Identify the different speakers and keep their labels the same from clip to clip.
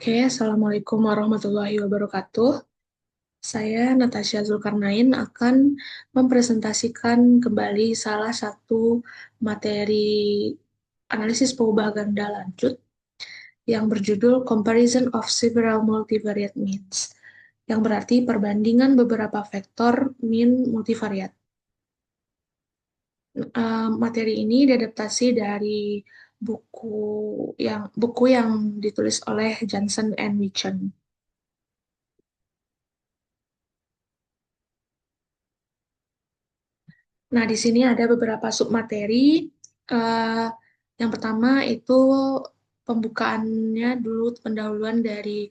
Speaker 1: Oke, Assalamualaikum warahmatullahi wabarakatuh. Saya Natasha Zulkarnain akan mempresentasikan kembali salah satu materi analisis pengubah ganda lanjut yang berjudul Comparison of Several Multivariate Means, yang berarti perbandingan beberapa vektor mean multivariat. Materi ini diadaptasi dari buku yang ditulis oleh Johnson and Wichen. Nah, di sini ada beberapa submateri. Eh, yang pertama itu pembukaannya dulu, pendahuluan dari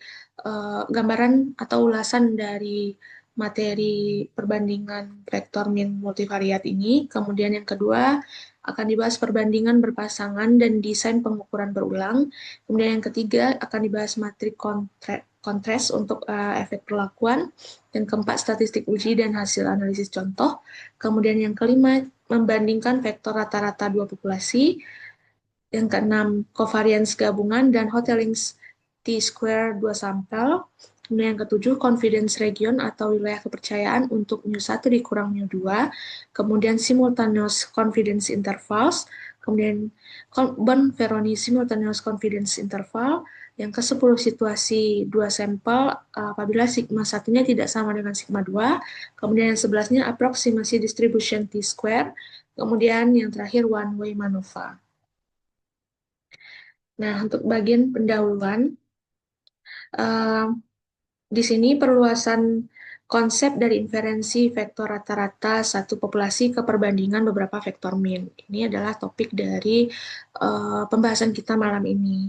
Speaker 1: gambaran atau ulasan dari materi perbandingan vektor min multivariat ini. Kemudian yang kedua akan dibahas perbandingan berpasangan dan desain pengukuran berulang. Kemudian yang ketiga akan dibahas matrik kontras untuk efek perlakuan. Yang keempat, statistik uji dan hasil analisis contoh. Kemudian yang kelima, membandingkan vektor rata-rata dua populasi. Yang keenam, covariance gabungan dan Hoteling's T-square dua sampel. Kemudian yang ketujuh, confidence region atau wilayah kepercayaan untuk mu1 dikurang mu2. Kemudian simultaneous confidence intervals. Kemudian Bonferroni simultaneous confidence interval. Yang ke-10, situasi dua sampel apabila sigma satunya tidak sama dengan sigma 2. Kemudian yang 11-nya approximasi distribution T-square. Kemudian yang terakhir one way MANOVA. Nah, untuk bagian pendahuluan, eh, di sini perluasan konsep dari inferensi vektor rata-rata satu populasi ke perbandingan beberapa vektor min. Ini adalah topik dari pembahasan kita malam ini.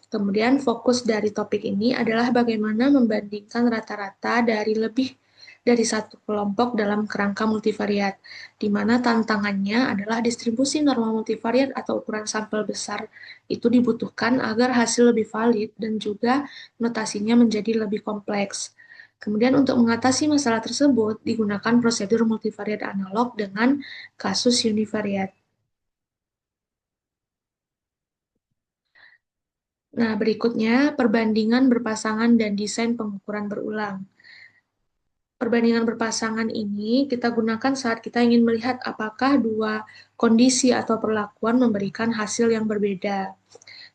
Speaker 1: Kemudian fokus dari topik ini adalah bagaimana membandingkan rata-rata dari lebih dari satu kelompok dalam kerangka multivariat, di mana tantangannya adalah distribusi normal multivariat atau ukuran sampel besar itu dibutuhkan agar hasil lebih valid dan juga notasinya menjadi lebih kompleks. Kemudian untuk mengatasi masalah tersebut digunakan prosedur multivariat analog dengan kasus univariat. Nah, berikutnya perbandingan berpasangan dan desain pengukuran berulang. Perbandingan berpasangan ini kita gunakan saat kita ingin melihat apakah dua kondisi atau perlakuan memberikan hasil yang berbeda.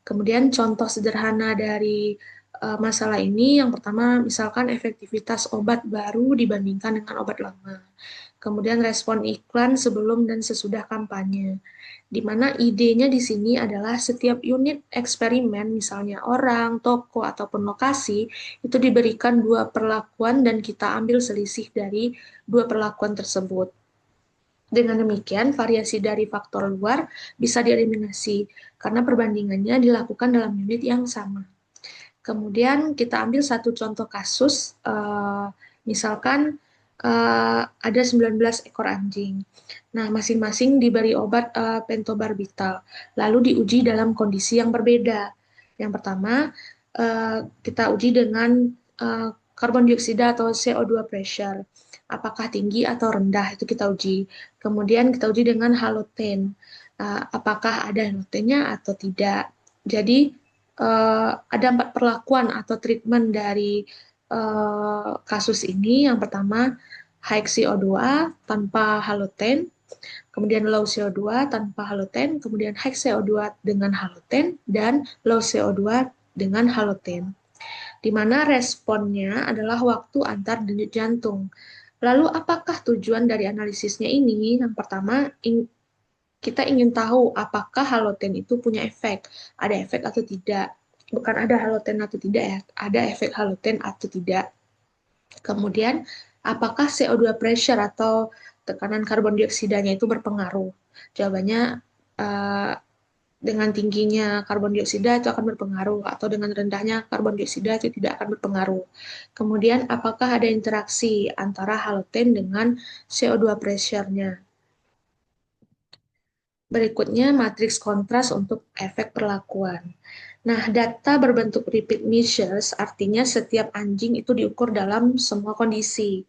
Speaker 1: Kemudian contoh sederhana dari masalah ini, yang pertama misalkan efektivitas obat baru dibandingkan dengan obat lama. Kemudian respon iklan sebelum dan sesudah kampanye. Di mana idenya di sini adalah setiap unit eksperimen, misalnya orang, toko, ataupun lokasi, itu diberikan dua perlakuan dan kita ambil selisih dari dua perlakuan tersebut. Dengan demikian, variasi dari faktor luar bisa dieliminasi karena perbandingannya dilakukan dalam unit yang sama. Kemudian kita ambil satu contoh kasus, misalkan ada 19 ekor anjing. Nah, masing-masing diberi obat pentobarbital, lalu diuji dalam kondisi yang berbeda. Yang pertama, kita uji dengan karbon dioksida atau CO2 pressure. Apakah tinggi atau rendah, itu kita uji. Kemudian kita uji dengan halogen. Apakah ada halogennya atau tidak. Jadi, ada 4 perlakuan atau treatment dari kasus ini. Yang pertama, high CO2 tanpa halogen, kemudian low CO2 tanpa halogen, kemudian high CO2 dengan halogen, dan low CO2 dengan halogen. Di mana responnya adalah waktu antar denyut jantung. Lalu apakah tujuan dari analisisnya ini? Yang pertama, kita ingin tahu apakah halogen itu punya efek, ada efek atau tidak. Bukan ada halogen atau tidak ya, ada efek halogen atau tidak. Kemudian, apakah CO2 pressure atau tekanan karbon dioksidanya itu berpengaruh? Jawabannya, eh, dengan tingginya karbon dioksida itu akan berpengaruh, atau dengan rendahnya karbon dioksida itu tidak akan berpengaruh. Kemudian, apakah ada interaksi antara halogen dengan CO2 pressure-nya? Berikutnya, matriks kontras untuk efek perlakuan. Nah, data berbentuk repeat measures artinya setiap anjing itu diukur dalam semua kondisi,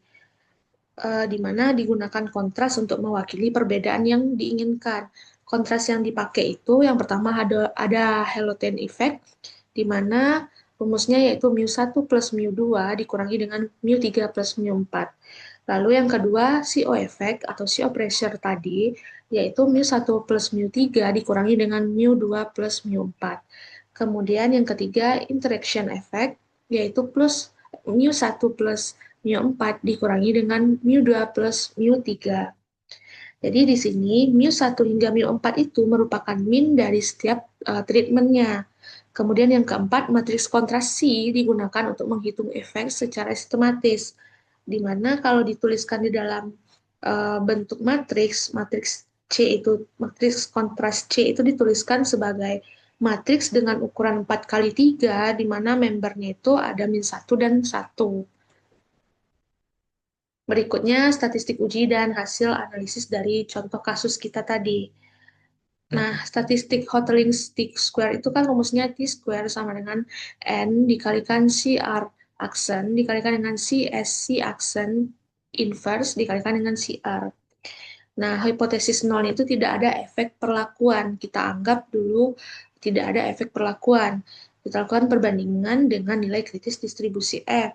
Speaker 1: di mana digunakan kontras untuk mewakili perbedaan yang diinginkan. Kontras yang dipakai itu yang pertama ada halogen effect, di mana Rumusnya yaitu mu1 plus mu2 dikurangi dengan mu3 plus mu4. Lalu yang kedua, CO effect atau CO pressure tadi, yaitu mu1 plus mu3 dikurangi dengan mu2 plus mu4. Kemudian yang ketiga, interaction effect, yaitu plus mu1 plus mu4 dikurangi dengan mu2 plus mu3. Jadi di sini mu1 hingga mu4 itu merupakan min dari setiap treatmentnya. Kemudian yang keempat, matriks kontrasti digunakan untuk menghitung efek secara sistematis. Di mana kalau dituliskan di dalam bentuk matriks, matriks C itu, matriks kontras C itu dituliskan sebagai matriks dengan ukuran 4 kali 3, di mana membernya itu ada min 1 dan 1. Berikutnya, statistik uji dan hasil analisis dari contoh kasus kita tadi. Nah, statistik Hotelling stick square itu kan rumusnya T square sama dengan N dikalikan CR aksen dikalikan dengan CSC aksen inverse dikalikan dengan CR. Nah, hipotesis nol itu tidak ada efek perlakuan. Kita anggap dulu tidak ada efek perlakuan. Kita lakukan perbandingan dengan nilai kritis distribusi F.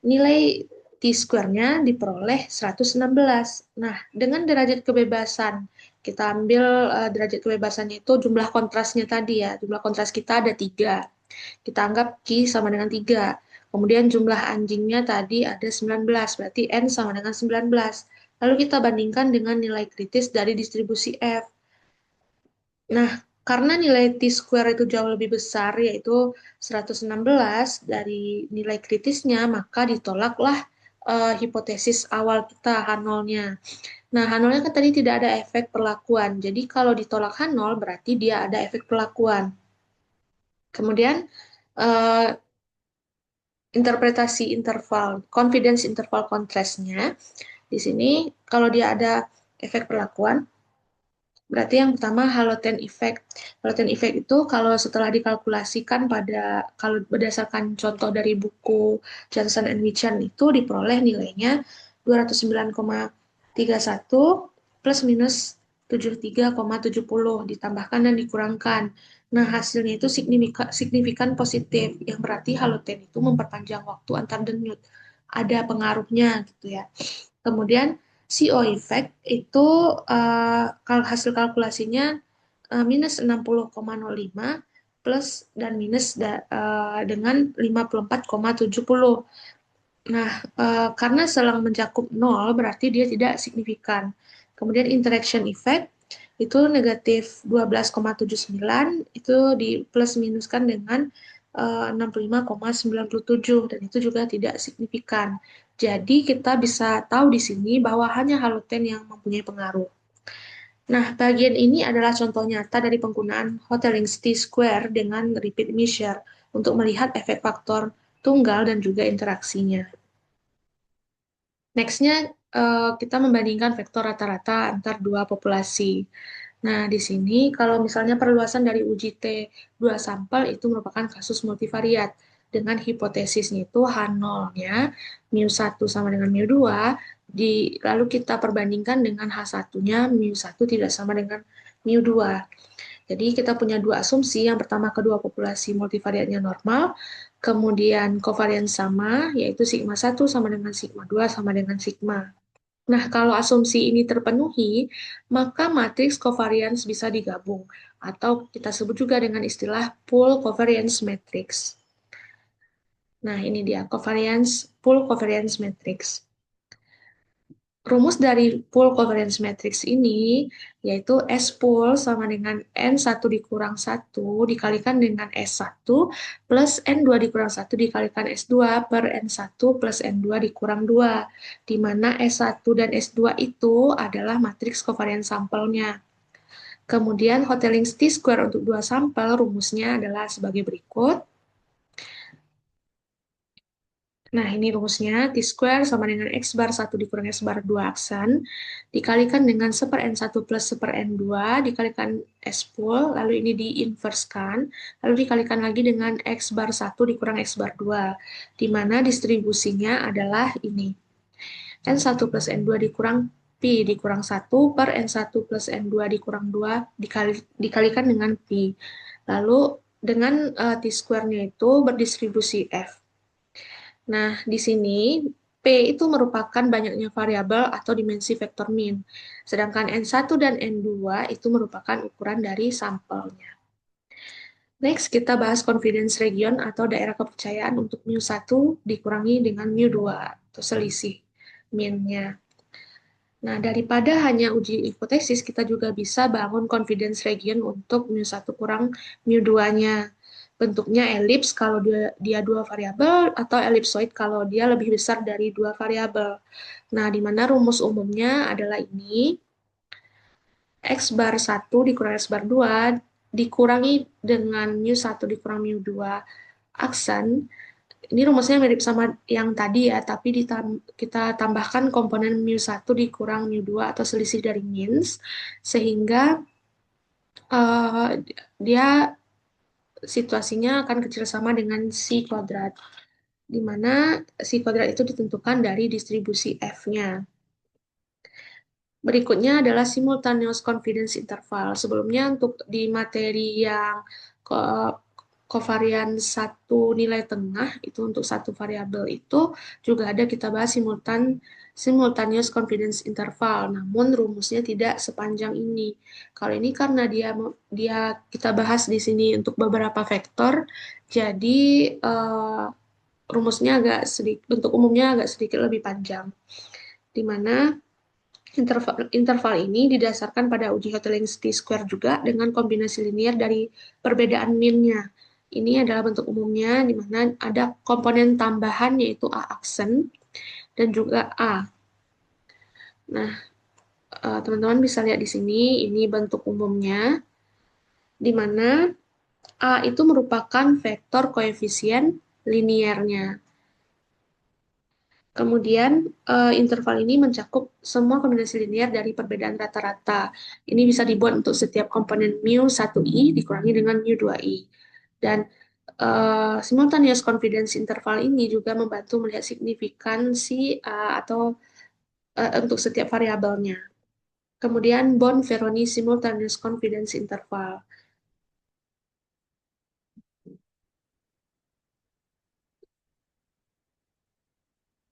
Speaker 1: Nilai T-square-nya diperoleh 116. Nah, dengan derajat kebebasan, kita ambil derajat kebebasannya itu jumlah kontrasnya tadi ya. Jumlah kontras kita ada 3. Kita anggap Q sama dengan 3. Kemudian jumlah anjingnya tadi ada 19, berarti N sama dengan 19. Lalu kita bandingkan dengan nilai kritis dari distribusi F. Nah, karena nilai T-square itu jauh lebih besar, yaitu 116 dari nilai kritisnya, maka ditolaklah hipotesis awal kita, H0-nya. Nah, H0-nya kan tadi tidak ada efek perlakuan. Jadi, kalau ditolak H0, berarti dia ada efek perlakuan. Kemudian, eh, interpretasi interval, confidence interval contrast-nya, di sini kalau dia ada efek perlakuan, berarti yang pertama halogen effect. Halogen effect itu kalau setelah dikalkulasikan kalau berdasarkan contoh dari buku Johnson and Mitchell itu diperoleh nilainya 209,31 plus minus 73,70 ditambahkan dan dikurangkan. Nah, hasilnya itu signifikan positif, yang berarti halogen itu memperpanjang waktu antar denyut. Ada pengaruhnya gitu ya. Kemudian CO effect itu hasil kalkulasinya minus 60,05 plus dan minus dengan 54,70. Nah, karena selang mencakup 0 berarti dia tidak signifikan. Kemudian interaction effect itu negatif 12,79 itu di plus minuskan dengan 65,97 dan itu juga tidak signifikan. Jadi kita bisa tahu di sini bahwa hanya halogen yang mempunyai pengaruh. Nah, bagian ini adalah contoh nyata dari penggunaan Hotelling T-square dengan repeat measure untuk melihat efek faktor tunggal dan juga interaksinya. Next-nya kita membandingkan vektor rata-rata antar dua populasi. Nah, di sini kalau misalnya perluasan dari uji T2 sampel itu merupakan kasus multivariat dengan hipotesisnya itu H0-nya mu1 sama dengan mu2, lalu kita perbandingkan dengan H1-nya mu1 tidak sama dengan mu2. Jadi kita punya dua asumsi. Yang pertama, kedua populasi multivariatnya normal, kemudian kovarian sama, yaitu sigma 1 sama dengan sigma 2 sama dengan sigma. Nah, kalau asumsi ini terpenuhi, maka matriks covariance bisa digabung, atau kita sebut juga dengan istilah pool covariance matrix. Nah, ini dia pool covariance matrix. Rumus dari pool covariance matrix ini yaitu S pool sama dengan N1 dikurang 1 dikalikan dengan S1 plus N2 dikurang 1 dikalikan S2 per N1 plus N2 dikurang 2, di mana S1 dan S2 itu adalah matriks covariance sampelnya. Kemudian Hotelling T-square untuk dua sampel rumusnya adalah sebagai berikut. Nah, ini rumusnya, T-square sama dengan X bar 1 dikurang X bar 2 aksen, dikalikan dengan 1 per N1 plus 1 per N2, dikalikan S pool, lalu ini diinverskan, lalu dikalikan lagi dengan X bar 1 dikurang X bar 2, di mana distribusinya adalah ini. N1 plus N2 dikurang P dikurang 1 per N1 plus N2 dikurang 2 dikalikan dengan P. Lalu dengan T-square-nya itu berdistribusi F. Nah, di sini P itu merupakan banyaknya variabel atau dimensi vektor min. Sedangkan N1 dan N2 itu merupakan ukuran dari sampelnya. Next, kita bahas confidence region atau daerah kepercayaan untuk mu1 dikurangi dengan mu2 atau selisih min-nya. Nah, daripada hanya uji hipotesis, kita juga bisa bangun confidence region untuk mu1 kurang mu2-nya. Bentuknya elips kalau dia dua variabel atau ellipsoid kalau dia lebih besar dari dua variabel. Nah, di mana rumus umumnya adalah ini. X bar 1 dikurangi X bar 2 dikurangi dengan mu1 dikurang mu2 aksen. Ini rumusnya mirip sama yang tadi ya, tapi kita tambahkan komponen mu1 dikurang mu2 atau selisih dari means, sehingga uh, dia situasinya akan kecil sama dengan si kuadrat, di mana si kuadrat itu ditentukan dari distribusi F-nya. Berikutnya adalah simultaneous confidence interval. Sebelumnya untuk di materi yang kovarian satu nilai tengah itu untuk satu variabel itu juga ada kita bahas simultaneous confidence interval. Namun rumusnya tidak sepanjang ini. Kalau ini karena dia kita bahas di sini untuk beberapa vektor, jadi rumusnya agak sedikit bentuk umumnya agak sedikit lebih panjang. Di mana interval ini didasarkan pada uji Hotelling T-square juga dengan kombinasi linier dari perbedaan min-nya. Ini adalah bentuk umumnya di mana ada komponen tambahan yaitu A aksen dan juga A. Nah, teman-teman bisa lihat di sini, ini bentuk umumnya di mana A itu merupakan vektor koefisien liniernya. Kemudian interval ini mencakup semua kombinasi linear dari perbedaan rata-rata. Ini bisa dibuat untuk setiap komponen mu1i dikurangi dengan mu2i. Dan simultaneous confidence interval ini juga membantu melihat signifikansi atau untuk setiap variabelnya. Kemudian Bonferroni simultaneous confidence interval.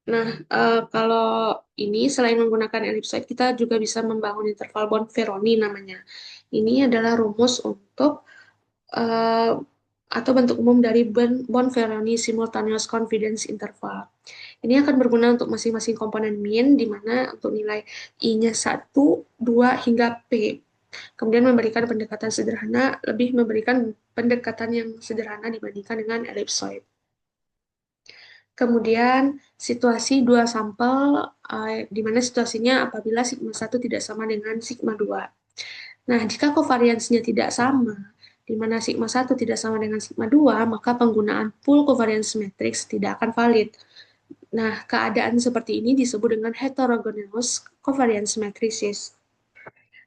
Speaker 1: Nah, kalau ini selain menggunakan ellipsoid, kita juga bisa membangun interval Bonferroni namanya. Ini adalah rumus untuk uh, atau bentuk umum dari Bonferroni simultaneous confidence interval. Ini akan berguna untuk masing-masing komponen min, di mana untuk nilai I-nya 1, 2, hingga P. Kemudian memberikan pendekatan sederhana, lebih memberikan pendekatan yang sederhana dibandingkan dengan ellipsoid. Kemudian situasi dua sampel, di mana situasinya apabila sigma 1 tidak sama dengan sigma 2. Nah, jika covariance-nya tidak sama, di mana sigma 1 tidak sama dengan sigma 2, maka penggunaan pool covariance matrix tidak akan valid. Nah, keadaan seperti ini disebut dengan heterogeneous covariance matrices.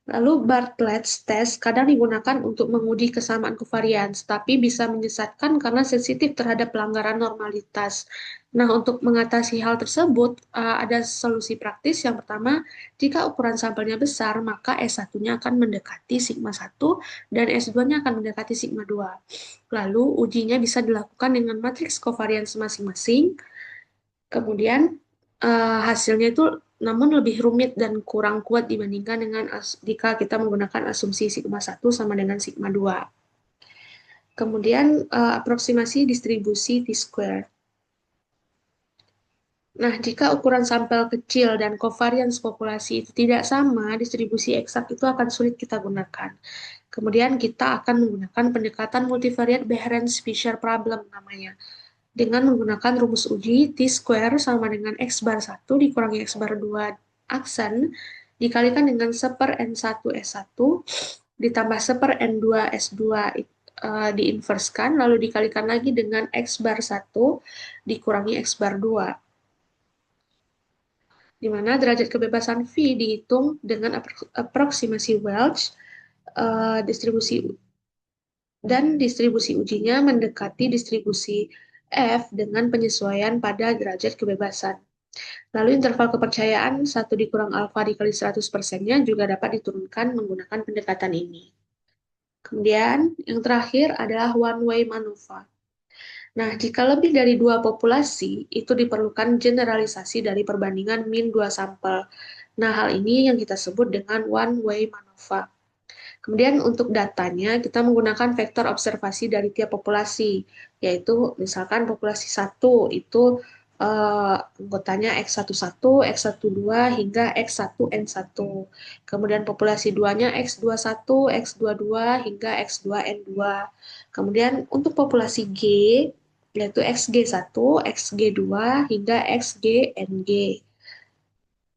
Speaker 1: Lalu Bartlett's test kadang digunakan untuk menguji kesamaan covariance, tapi bisa menyesatkan karena sensitif terhadap pelanggaran normalitas. Nah, untuk mengatasi hal tersebut, ada solusi praktis. Yang pertama, jika ukuran sampelnya besar, maka S1-nya akan mendekati sigma 1 dan S2-nya akan mendekati sigma 2. Lalu, ujinya bisa dilakukan dengan matriks covariance masing-masing. Kemudian hasilnya itu namun lebih rumit dan kurang kuat dibandingkan dengan jika kita menggunakan asumsi sigma 1 sama dengan sigma 2. Kemudian aproksimasi distribusi T-square. Nah, jika ukuran sampel kecil dan covariance populasi itu tidak sama, distribusi eksak itu akan sulit kita gunakan. Kemudian kita akan menggunakan pendekatan multivariate Behrens-Fisher problem namanya, dengan menggunakan rumus uji T-square sama dengan X bar 1 dikurangi X bar 2 aksen dikalikan dengan 1 N1 S1 ditambah 1 N2 S2 diinverskan lalu dikalikan lagi dengan X bar 1 dikurangi X bar 2, di mana derajat kebebasan V dihitung dengan aproksimasi Welch, distribusi dan distribusi ujinya mendekati distribusi F dengan penyesuaian pada derajat kebebasan. Lalu interval kepercayaan 1 dikurang alfa dikali 100%-nya juga dapat diturunkan menggunakan pendekatan ini. Kemudian yang terakhir adalah one way maneuver. Nah, jika lebih dari dua populasi, itu diperlukan generalisasi dari perbandingan min dua sampel. Nah, hal ini yang kita sebut dengan one way maneuver. Kemudian untuk datanya, kita menggunakan vektor observasi dari tiap populasi, yaitu misalkan populasi satu itu anggotanya X11, X12 hingga X1N1. Kemudian populasi 2-nya X21, X22 hingga X2N2. Kemudian untuk populasi G, yaitu XG1, XG2 hingga XGNG.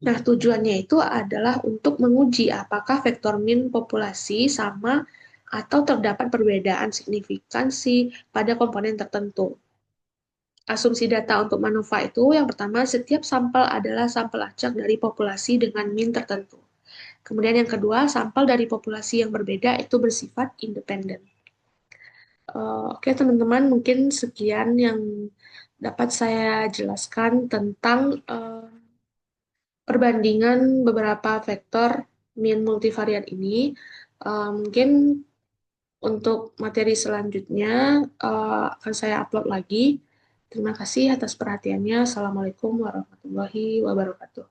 Speaker 1: Nah, tujuannya itu adalah untuk menguji apakah vektor min populasi sama atau terdapat perbedaan signifikansi pada komponen tertentu. Asumsi data untuk MANOVA itu yang pertama, setiap sampel adalah sampel acak dari populasi dengan min tertentu. Kemudian yang kedua, sampel dari populasi yang berbeda itu bersifat independen. Oke, teman-teman, mungkin sekian yang dapat saya jelaskan tentang perbandingan beberapa vektor min multivariat ini. Mungkin untuk materi selanjutnya akan saya upload lagi. Terima kasih atas perhatiannya. Assalamualaikum warahmatullahi wabarakatuh.